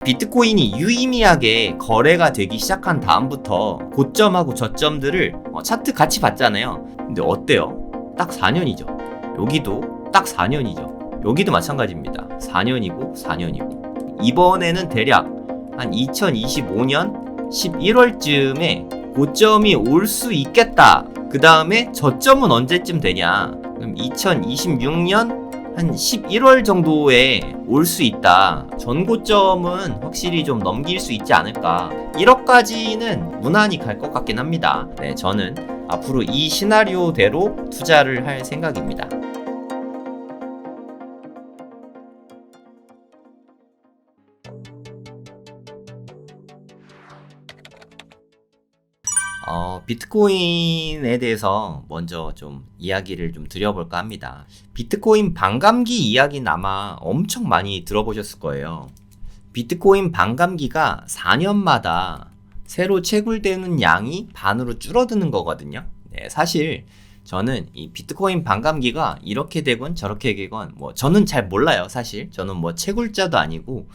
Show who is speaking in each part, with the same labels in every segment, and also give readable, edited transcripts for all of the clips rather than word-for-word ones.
Speaker 1: 비트코인이 유의미하게 거래가 되기 시작한 다음부터 고점하고 저점들을 차트 같이 봤잖아요. 근데 어때요? 딱 4년이죠. 여기도 딱 4년이죠. 여기도 마찬가지입니다. 4년이고 4년이고. 이번에는 대략 한 2025년 11월쯤에 고점이 올 수 있겠다. 그 다음에 저점은 언제쯤 되냐? 그럼 2026년 한 11월 정도에 올 수 있다. 전고점은 확실히 좀 넘길 수 있지 않을까. 1억까지는 무난히 갈 것 같긴 합니다. 네, 저는 앞으로 이 시나리오대로 투자를 할 생각입니다. 비트코인에 대해서 먼저 좀 이야기를 좀 드려볼까 합니다. 비트코인 반감기 이야기는 아마 엄청 많이 들어보셨을 거예요. 비트코인 반감기가 4년마다 새로 채굴되는 양이 반으로 줄어드는 거거든요. 네, 사실 저는 이 비트코인 반감기가 이렇게 되건 저렇게 되건 저는 잘 몰라요. 사실 저는 채굴자도 아니고,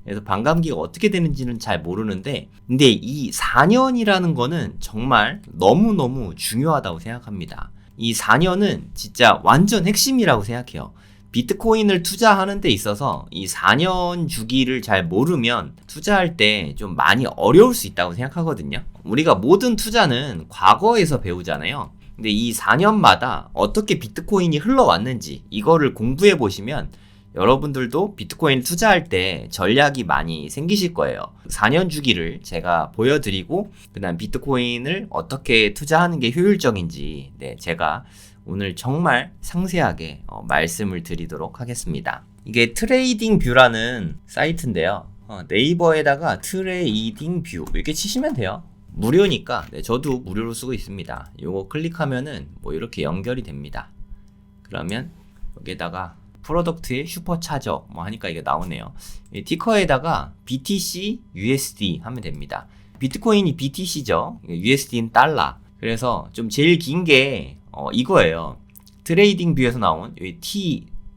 Speaker 1: 그래서 반감기가 어떻게 되는지는 잘 모르는데, 근데 이 4년이라는 거는 정말 너무너무 중요하다고 생각합니다. 이 4년은 진짜 완전 핵심이라고 생각해요. 비트코인을 투자하는 데 있어서 이 4년 주기를 잘 모르면 투자할 때 좀 많이 어려울 수 있다고 생각하거든요. 우리가 모든 투자는 과거에서 배우잖아요. 근데 이 4년마다 어떻게 비트코인이 흘러왔는지 이거를 공부해 보시면 여러분들도 비트코인 투자할 때 전략이 많이 생기실 거예요. 4년 주기를 제가 보여드리고, 그 다음 비트코인을 어떻게 투자하는 게 효율적인지, 제가 오늘 정말 상세하게 말씀을 드리도록 하겠습니다. 이게 트레이딩 뷰라는 사이트인데요. 네이버에다가 트레이딩 뷰 이렇게 치시면 돼요. 무료니까, 저도 무료로 쓰고 있습니다. 요거 클릭하면은 이렇게 연결이 됩니다. 그러면 여기에다가 프로덕트의 슈퍼차저 하니까 이게 나오네요. 티커에다가 BTC, USD 하면 됩니다. 비트코인이 BTC죠. USD는 달러. 그래서 좀 제일 긴 게 이거예요. 트레이딩 뷰에서 나온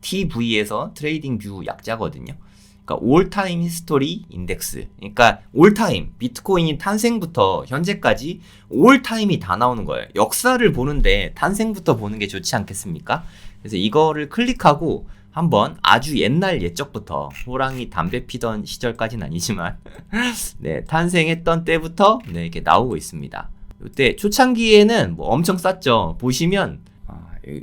Speaker 1: TV에서 트레이딩 뷰 약자거든요. 그러니까 올타임 히스토리 인덱스. 그러니까 올타임 비트코인이 탄생부터 현재까지 올타임이 다 나오는 거예요. 역사를 보는데 탄생부터 보는 게 좋지 않겠습니까? 그래서 이거를 클릭하고 한번 아주 옛날 옛적부터 호랑이 담배 피던 시절까지는 아니지만 탄생했던 때부터 이렇게 나오고 있습니다. 이때 초창기에는 엄청 쌌죠. 보시면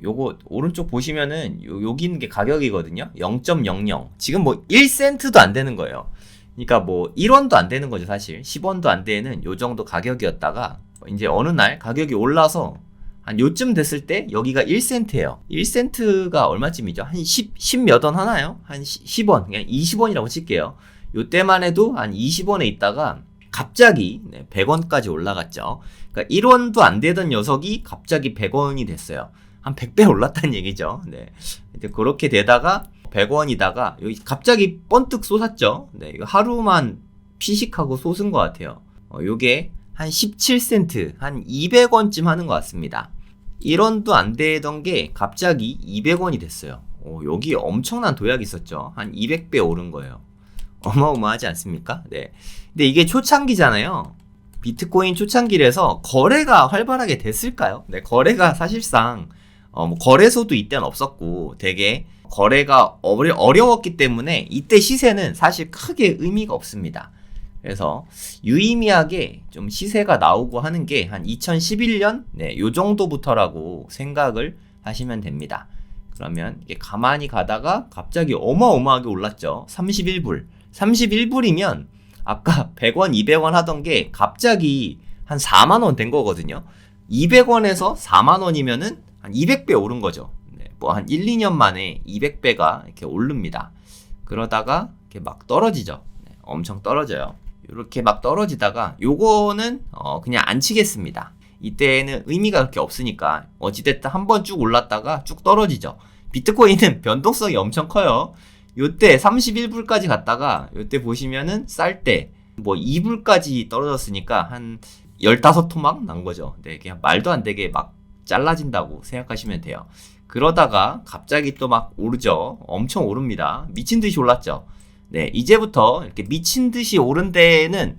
Speaker 1: 요거 오른쪽 보시면은 여기 있는 게 가격이거든요. 0.00. 지금 1센트도 안 되는 거예요. 그러니까 1원도 안 되는 거죠, 사실. 10원도 안 되는 요 정도 가격이었다가 이제 어느 날 가격이 올라서 한 요쯤 됐을 때 여기가 1센트예요. 1센트가 얼마쯤이죠? 한 10 몇 원 하나요? 한 10원, 그냥 20원이라고 칠게요. 요때만 해도 한 20원에 있다가 갑자기 100원까지 올라갔죠. 그러니까 1원도 안 되던 녀석이 갑자기 100원이 됐어요. 한 100배 올랐다는 얘기죠. 이제 그렇게 되다가 100원이다가 여기 갑자기 번뜩 솟았죠. 이거 하루만 피식하고 솟은 것 같아요. 요게 한 17센트, 한 200원쯤 하는 것 같습니다. 1원도 안 되던 게 갑자기 200원이 됐어요. 여기 엄청난 도약이 있었죠. 한 200배 오른 거예요. 어마어마하지 않습니까? 근데 이게 초창기잖아요. 비트코인 초창기라서 거래가 활발하게 됐을까요? 거래가 사실상 거래소도 이때는 없었고 되게 거래가 어려웠기 때문에 이때 시세는 사실 크게 의미가 없습니다. 그래서 유의미하게 좀 시세가 나오고 하는 게 한 2011년 요 정도부터라고 생각을 하시면 됩니다. 그러면 이게 가만히 가다가 갑자기 어마어마하게 올랐죠. 31불. 31불이면 아까 100원, 200원 하던 게 갑자기 한 4만원 된 거거든요. 200원에서 4만원이면은 한 200배 오른 거죠. 한 1, 2년 만에 200배가 이렇게 오릅니다. 그러다가 이렇게 막 떨어지죠. 엄청 떨어져요. 이렇게 막 떨어지다가 요거는 그냥 안 치겠습니다. 이때는 의미가 그렇게 없으니까 어찌됐든 한번 쭉 올랐다가 쭉 떨어지죠. 비트코인은 변동성이 엄청 커요. 요때 31불까지 갔다가 요때 보시면은 쌀 때 2불까지 떨어졌으니까 한 15토막 난 거죠. 그냥 말도 안 되게 막 잘라진다고 생각하시면 돼요. 그러다가 갑자기 또 막 오르죠. 엄청 오릅니다. 미친 듯이 올랐죠. 네, 이제부터 이렇게 미친 듯이 오른 데는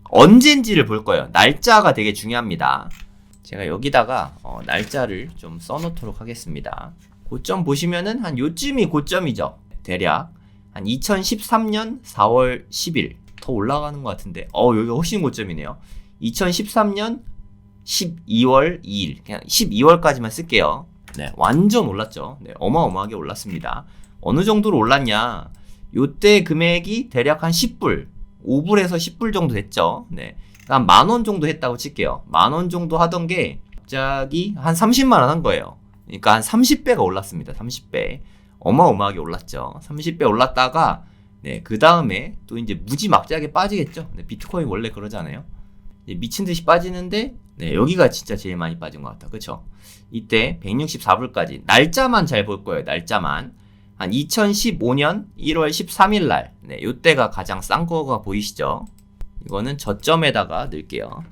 Speaker 1: 언젠지를 볼 거예요. 날짜가 되게 중요합니다. 제가 여기다가 날짜를 좀 써놓도록 하겠습니다. 고점 보시면은 한 요쯤이 고점이죠. 대략 한 2013년 4월 10일 더 올라가는 것 같은데 여기가 훨씬 고점이네요. 2013년 12월 2일 그냥 12월까지만 쓸게요. 네, 완전 올랐죠. 네, 어마어마하게 올랐습니다. 어느 정도로 올랐냐? 요때 금액이 대략 한 10불 5불에서 10불 정도 됐죠. 네. 한 만원 정도 했다고 칠게요. 만원 정도 하던 게 갑자기 한 30만원 한 거예요. 그러니까 한 30배가 올랐습니다. 30배. 어마어마하게 올랐죠. 30배 올랐다가, 네, 그 다음에 또 이제 무지막지하게 빠지겠죠. 네, 비트코인 원래 그러잖아요. 미친 듯이 빠지는데, 네, 여기가 진짜 제일 많이 빠진 것 같다. 그쵸? 이때 164불까지. 날짜만 잘 볼 거예요. 날짜만. 한 2015년 1월 13일 날, 네, 요때가 가장 싼 거가 보이시죠? 이거는 저점에다가 넣을게요.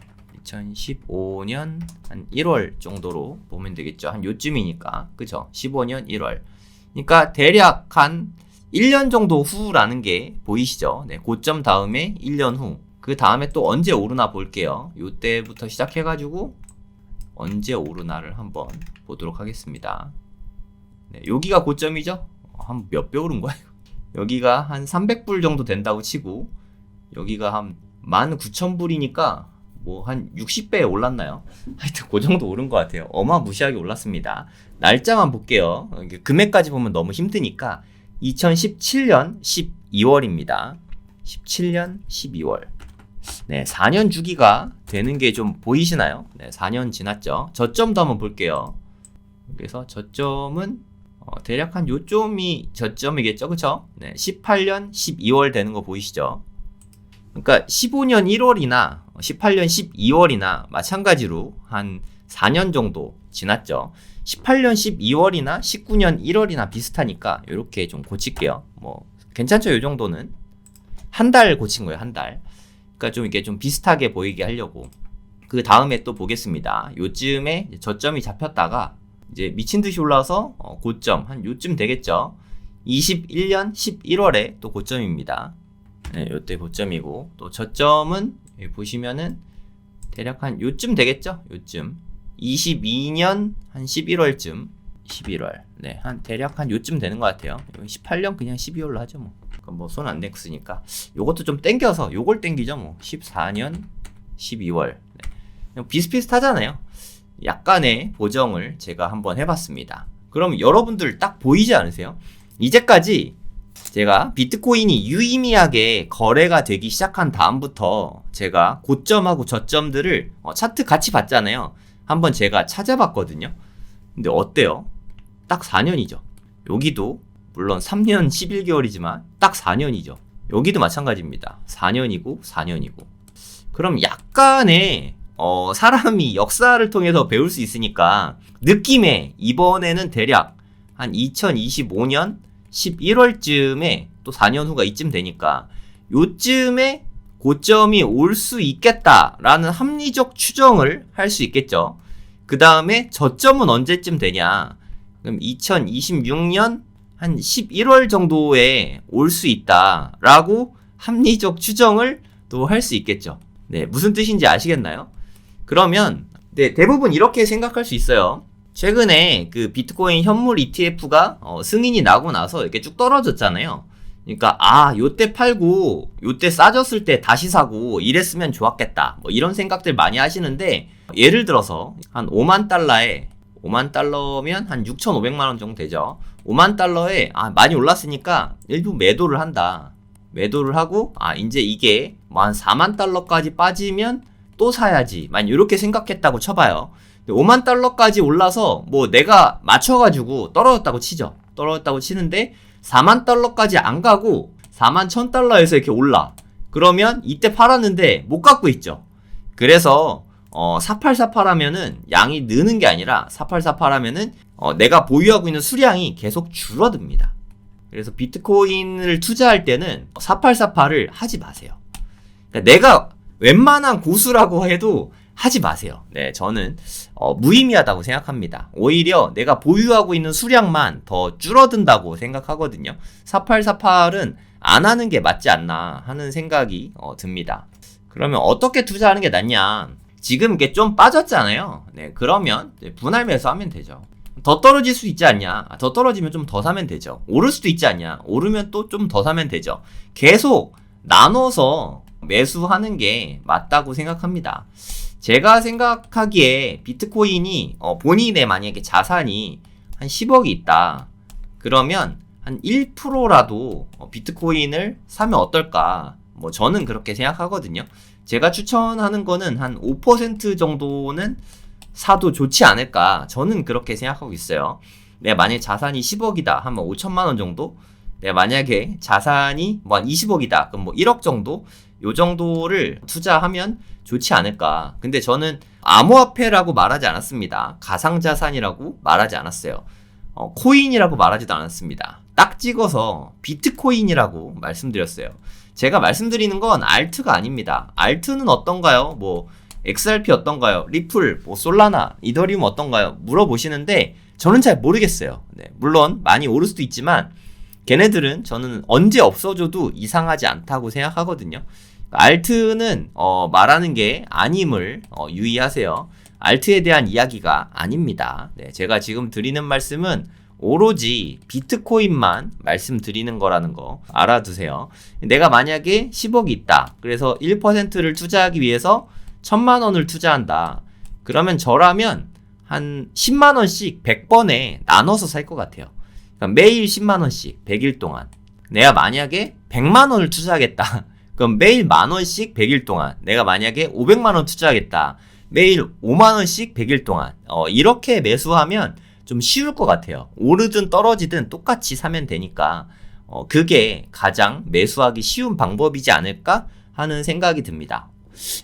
Speaker 1: 2015년 한 1월 정도로 보면 되겠죠. 한 요쯤이니까. 그죠? 15년 1월. 그러니까 대략 한 1년 정도 후라는 게 보이시죠? 네, 고점 다음에 1년 후. 그 다음에 또 언제 오르나 볼게요. 요때부터 시작해가지고 언제 오르나를 한번 보도록 하겠습니다. 네, 여기가 고점이죠? 한 몇 배 오른 거야? 여기가 한 300불 정도 된다고 치고 여기가 한 19,000불이니까 뭐 한 60배 올랐나요? 하여튼 그 정도 오른 것 같아요. 어마무시하게 올랐습니다. 날짜만 볼게요. 금액까지 보면 너무 힘드니까 2017년 12월입니다. 17년 12월. 네, 4년 주기가 되는 게 좀 보이시나요? 네, 4년 지났죠. 저점도 한번 볼게요. 그래서 저점은 대략 한 요점이 저점이겠죠, 그쵸? 네, 18년 12월 되는 거 보이시죠? 그러니까 15년 1월이나 18년 12월이나 마찬가지로 한 4년 정도 지났죠. 18년 12월이나 19년 1월이나 비슷하니까 이렇게 좀 고칠게요. 뭐 괜찮죠, 이 정도는. 한 달 고친 거예요, 한 달. 그러니까 좀 이렇게 좀 비슷하게 보이게 하려고. 그 다음에 또 보겠습니다. 요쯤에 저점이 잡혔다가 이제 미친 듯이 올라서 고점 한 요쯤 되겠죠. 21년 11월에 또 고점입니다. 네, 요때 고점이고 또 저점은 여기 보시면은 대략 한 요쯤 되겠죠. 요쯤 22년 한 11월쯤 11월 네, 한 대략 한 요쯤 되는 것 같아요. 18년 그냥 12월로 하죠 뭐. 뭐 손 안 냈으니까 요것도 좀 땡겨서 요걸 땡기죠 뭐. 14년 12월 네. 비슷비슷하잖아요. 약간의 보정을 제가 한번 해봤습니다. 그럼 여러분들 딱 보이지 않으세요? 이제까지 제가 비트코인이 유의미하게 거래가 되기 시작한 다음부터 제가 고점하고 저점들을 차트 같이 봤잖아요. 한번 제가 찾아봤거든요. 근데 어때요? 딱 4년이죠. 여기도 물론 3년 11개월이지만 딱 4년이죠. 여기도 마찬가지입니다. 4년이고 4년이고. 그럼 약간의 사람이 역사를 통해서 배울 수 있으니까 느낌에 이번에는 대략 한 2025년 11월쯤에 또 4년 후가 이쯤 되니까 요쯤에 고점이 올 수 있겠다라는 합리적 추정을 할 수 있겠죠. 그 다음에 저점은 언제쯤 되냐? 그럼 2026년 한 11월 정도에 올 수 있다라고 합리적 추정을 또 할 수 있겠죠. 네, 무슨 뜻인지 아시겠나요? 그러면 네, 대부분 이렇게 생각할 수 있어요. 최근에 그 비트코인 현물 ETF가 승인이 나고 나서 이렇게 쭉 떨어졌잖아요. 그러니까 요때 팔고 요때 싸졌을 때 다시 사고 이랬으면 좋았겠다. 뭐 이런 생각들 많이 하시는데 예를 들어서 한 5만 달러면 한 6,500만 원 정도 되죠. 5만 달러에 많이 올랐으니까 일부 매도를 한다. 매도를 하고 이제 이게 뭐 한 4만 달러까지 빠지면 또 사야지. 만 이렇게 생각했다고 쳐봐요. 5만 달러까지 올라서 뭐 내가 맞춰가지고 떨어졌다고 치죠. 떨어졌다고 치는데 4만 달러까지 안 가고 4만 1,000달러에서 이렇게 올라. 그러면 이때 팔았는데 못 갖고 있죠. 그래서 4848 하면은 양이 느는 게 아니라 4848 하면은 내가 보유하고 있는 수량이 계속 줄어듭니다. 그래서 비트코인을 투자할 때는 4848을 하지 마세요. 그러니까 내가 웬만한 고수라고 해도 하지 마세요. 네, 저는 무의미하다고 생각합니다. 오히려 내가 보유하고 있는 수량만 더 줄어든다고 생각하거든요. 4848은 안 하는 게 맞지 않나 하는 생각이 듭니다. 그러면 어떻게 투자하는 게 낫냐? 지금 이게 좀 빠졌잖아요. 네, 그러면 분할 매수하면 되죠. 더 떨어질 수 있지 않냐? 더 떨어지면 좀 더 사면 되죠. 오를 수도 있지 않냐? 오르면 또 좀 더 사면 되죠. 계속 나눠서 매수하는 게 맞다고 생각합니다. 제가 생각하기에 비트코인이 본인의 만약에 자산이 한 10억이 있다. 그러면 한 1%라도 비트코인을 사면 어떨까? 뭐 저는 그렇게 생각하거든요. 제가 추천하는 거는 한 5% 정도는 사도 좋지 않을까? 저는 그렇게 생각하고 있어요. 내가 만약에 자산이 10억이다 하면 5천만 원 정도? 내가 만약에 자산이 뭐 한 20억이다 그럼 뭐 1억 정도? 요 정도를 투자하면 좋지 않을까? 근데 저는 암호화폐라고 말하지 않았습니다. 가상자산이라고 말하지 않았어요. 코인이라고 말하지도 않았습니다. 딱 찍어서 비트코인이라고 말씀드렸어요. 제가 말씀드리는 건 알트가 아닙니다. 알트는 어떤가요? 뭐 XRP 어떤가요? 리플, 뭐 솔라나, 이더리움 어떤가요? 물어보시는데 저는 잘 모르겠어요. 네, 물론 많이 오를 수도 있지만 걔네들은 저는 언제 없어져도 이상하지 않다고 생각하거든요. 알트는 말하는 게 아님을 유의하세요. 알트에 대한 이야기가 아닙니다. 네, 제가 지금 드리는 말씀은 오로지 비트코인만 말씀드리는 거라는 거 알아두세요. 내가 만약에 10억이 있다. 그래서 1%를 투자하기 위해서 1000만 원을 투자한다. 그러면 저라면 한 10만 원씩 100번에 나눠서 살 것 같아요. 그러니까 매일 10만 원씩 100일 동안. 내가 만약에 100만 원을 투자하겠다. 그럼 매일 만 원씩 100일 동안. 내가 만약에 500만 원 투자하겠다. 매일 5만 원씩 100일 동안. 이렇게 매수하면 좀 쉬울 것 같아요. 오르든 떨어지든 똑같이 사면 되니까 그게 가장 매수하기 쉬운 방법이지 않을까 하는 생각이 듭니다.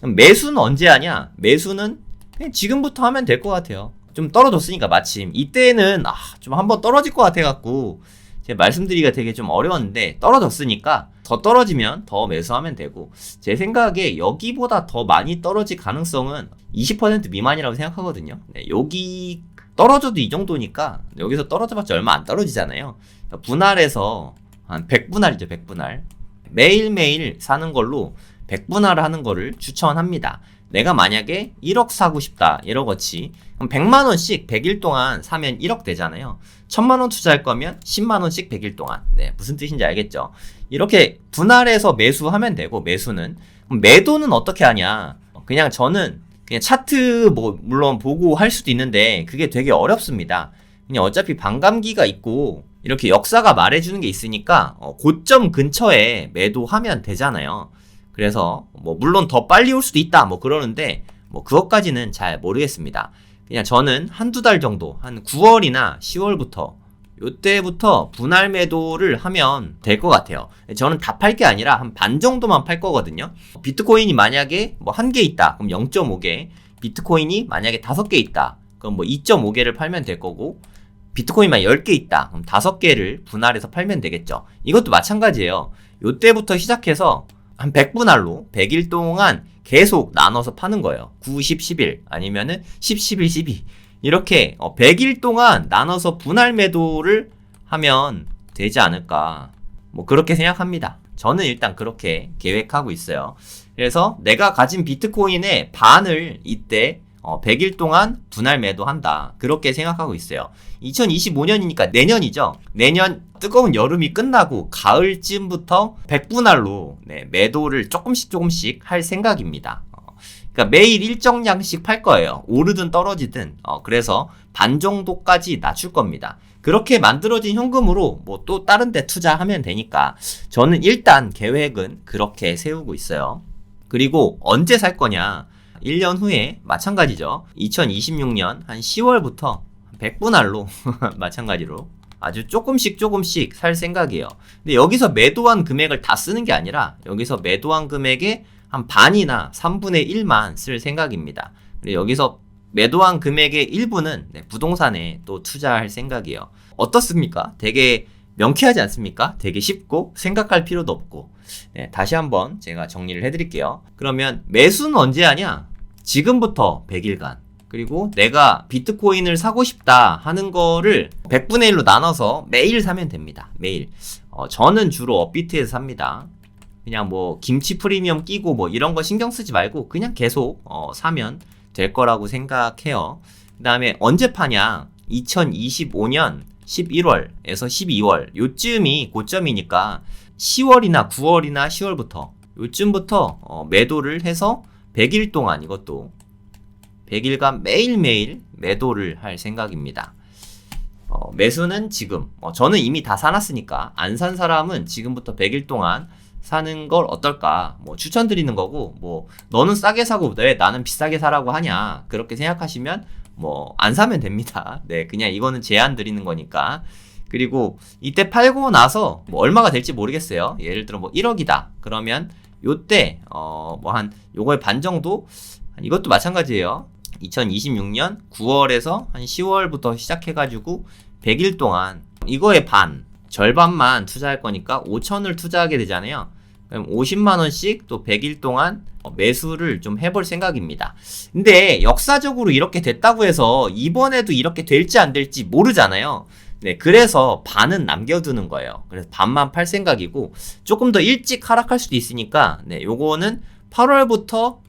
Speaker 1: 매수는 언제 하냐? 매수는 그냥 지금부터 하면 될 것 같아요. 좀 떨어졌으니까 마침 이때는 좀 한번 떨어질 것 같아갖고 제가 말씀드리기가 되게 좀 어려웠는데 떨어졌으니까 더 떨어지면 더 매수하면 되고 제 생각에 여기보다 더 많이 떨어질 가능성은 20% 미만이라고 생각하거든요. 네, 여기 떨어져도 이 정도니까 여기서 떨어져봤자 얼마 안 떨어지잖아요. 분할해서 한 100분할이죠. 100분할 매일매일 사는 걸로 100분할을 하는 거를 추천합니다. 내가 만약에 1억 사고 싶다 이러거치 그럼 100만 원씩 100일 동안 사면 1억 되잖아요. 1000만 원 투자할 거면 10만 원씩 100일 동안. 네, 무슨 뜻인지 알겠죠? 이렇게 분할해서 매수하면 되고 매수는 그럼 매도는 어떻게 하냐? 그냥 저는 그냥 차트 뭐 물론 보고 할 수도 있는데 그게 되게 어렵습니다. 그냥 어차피 반감기가 있고 이렇게 역사가 말해주는 게 있으니까 고점 근처에 매도하면 되잖아요. 그래서 뭐 물론 더 빨리 올 수도 있다 뭐 그러는데 뭐 그것까지는 잘 모르겠습니다. 그냥 저는 한두 달 정도 한 9월이나 10월부터 요때부터 분할 매도를 하면 될 것 같아요. 저는 다 팔 게 아니라 한 반 정도만 팔 거거든요. 비트코인이 만약에 뭐 1개 있다 그럼 0.5개, 비트코인이 만약에 5개 있다 그럼 뭐 2.5개를 팔면 될 거고 비트코인만 10개 있다 그럼 5개를 분할해서 팔면 되겠죠. 이것도 마찬가지예요. 요때부터 시작해서 한 100분할로 100일 동안 계속 나눠서 파는 거예요. 9, 10, 11 아니면은 10, 11, 12 이렇게 100일 동안 나눠서 분할 매도를 하면 되지 않을까 뭐 그렇게 생각합니다. 저는 일단 그렇게 계획하고 있어요. 그래서 내가 가진 비트코인의 반을 이때 100일 동안 분할 매도한다. 그렇게 생각하고 있어요. 2025년이니까 내년이죠. 내년 뜨거운 여름이 끝나고 가을쯤부터 100분할로 매도를 조금씩 할 생각입니다. 그러니까 매일 일정량씩 팔 거예요. 오르든 떨어지든. 그래서 반 정도까지 낮출 겁니다. 그렇게 만들어진 현금으로 뭐 또 다른 데 투자하면 되니까 저는 일단 계획은 그렇게 세우고 있어요. 그리고 언제 살 거냐? 1년 후에 마찬가지죠. 2026년 한 10월부터 100분할로 마찬가지로 아주 조금씩 살 생각이에요. 근데 여기서 매도한 금액을 다 쓰는 게 아니라 여기서 매도한 금액의 한 반이나 3분의 1만 쓸 생각입니다. 그리고 여기서 매도한 금액의 일부는 부동산에 또 투자할 생각이에요. 어떻습니까? 되게 명쾌하지 않습니까? 되게 쉽고 생각할 필요도 없고. 다시 한번 제가 정리를 해드릴게요. 그러면 매수는 언제 하냐? 지금부터 100일간. 그리고 내가 비트코인을 사고 싶다 하는 거를 100분의 1로 나눠서 매일 사면 됩니다. 매일. 저는 주로 업비트에서 삽니다. 그냥 뭐 김치 프리미엄 끼고 뭐 이런 거 신경 쓰지 말고 그냥 계속 사면 될 거라고 생각해요. 그 다음에 언제 파냐? 2025년 11월에서 12월 요쯤이 고점이니까 10월이나 9월이나 10월부터 요쯤부터 매도를 해서 100일 동안 이것도 100일간 매일매일 매도를 할 생각입니다. 매수는 지금 저는 이미 다 사놨으니까 안 산 사람은 지금부터 100일 동안 사는 걸 어떨까 뭐 추천드리는 거고, 뭐 너는 싸게 사고 왜 나는 비싸게 사라고 하냐 그렇게 생각하시면 뭐 안 사면 됩니다. 네, 그냥 이거는 제안 드리는 거니까. 그리고 이때 팔고 나서 뭐 얼마가 될지 모르겠어요. 예를 들어 뭐 1억이다 그러면 요때 뭐 한 요거의 반 정도, 이것도 마찬가지예요. 2026년 9월에서 한 10월부터 시작해가지고 100일 동안 이거의 절반만 투자할 거니까 5천을 투자하게 되잖아요. 그럼 50만원씩 또 100일 동안 매수를 좀 해볼 생각입니다. 근데 역사적으로 이렇게 됐다고 해서 이번에도 이렇게 될지 안 될지 모르잖아요. 네, 그래서 반은 남겨두는 거예요. 그래서 반만 팔 생각이고, 조금 더 일찍 하락할 수도 있으니까, 네, 요거는 8월부터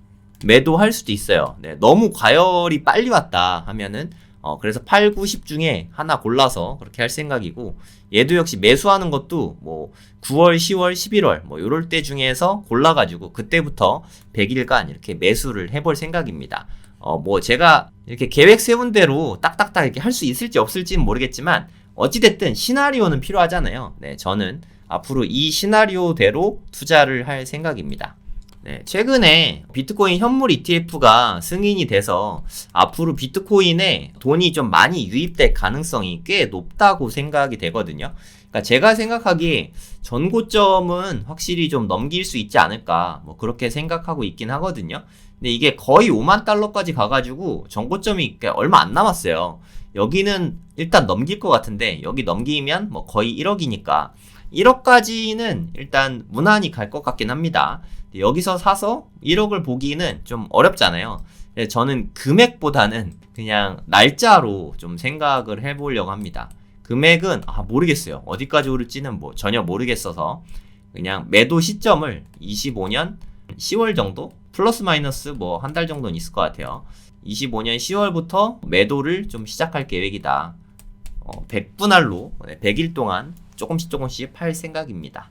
Speaker 1: 매도할 수도 있어요. 네, 너무 과열이 빨리 왔다 하면은 그래서 8, 9, 10 중에 하나 골라서 그렇게 할 생각이고, 얘도 역시 매수하는 것도 뭐 9월, 10월, 11월 뭐 요럴 때 중에서 골라가지고 그때부터 100일간 이렇게 매수를 해볼 생각입니다. 뭐 제가 이렇게 계획 세운 대로 딱딱딱 이렇게 할 수 있을지 없을지는 모르겠지만 어찌됐든 시나리오는 필요하잖아요. 네, 저는 앞으로 이 시나리오대로 투자를 할 생각입니다. 네, 최근에 비트코인 현물 ETF가 승인이 돼서 앞으로 비트코인에 돈이 좀 많이 유입될 가능성이 꽤 높다고 생각이 되거든요. 그러니까 제가 생각하기에 전고점은 확실히 좀 넘길 수 있지 않을까, 뭐 그렇게 생각하고 있긴 하거든요. 근데 이게 거의 5만 달러까지 가가지고 전고점이 얼마 안 남았어요. 여기는 일단 넘길 것 같은데, 여기 넘기면 뭐 거의 1억이니까 1억까지는 일단 무난히 갈 것 같긴 합니다. 여기서 사서 1억을 보기는 좀 어렵잖아요. 저는 금액보다는 그냥 날짜로 좀 생각을 해보려고 합니다. 금액은 모르겠어요. 어디까지 오를지는 뭐 전혀 모르겠어서 그냥 매도 시점을 25년 10월 정도? 플러스 마이너스 뭐 한 달 정도는 있을 것 같아요. 25년 10월부터 매도를 좀 시작할 계획이다. 100분할로 100일 동안 조금씩 팔 생각입니다.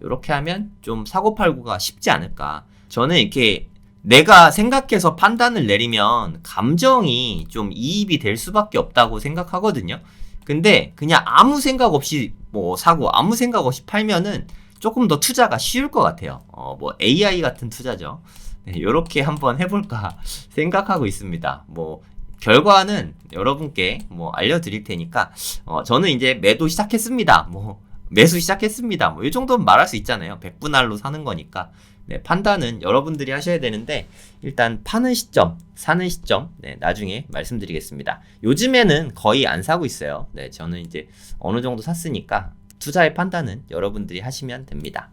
Speaker 1: 이렇게 하면 좀 사고팔고가 쉽지 않을까. 저는 이렇게 내가 생각해서 판단을 내리면 감정이 좀 이입이 될 수밖에 없다고 생각하거든요. 근데 그냥 아무 생각 없이 뭐 사고 아무 생각 없이 팔면은 조금 더 투자가 쉬울 것 같아요. 뭐 AI 같은 투자죠. 네, 이렇게 한번 해볼까 생각하고 있습니다. 뭐 결과는 여러분께 뭐 알려드릴 테니까 저는 이제 매도 시작했습니다. 뭐 매수 시작했습니다. 뭐 이 정도는 말할 수 있잖아요. 100분할로 사는 거니까. 네, 판단은 여러분들이 하셔야 되는데 일단 파는 시점, 사는 시점 나중에 말씀드리겠습니다. 요즘에는 거의 안 사고 있어요. 네, 저는 이제 어느 정도 샀으니까 투자의 판단은 여러분들이 하시면 됩니다.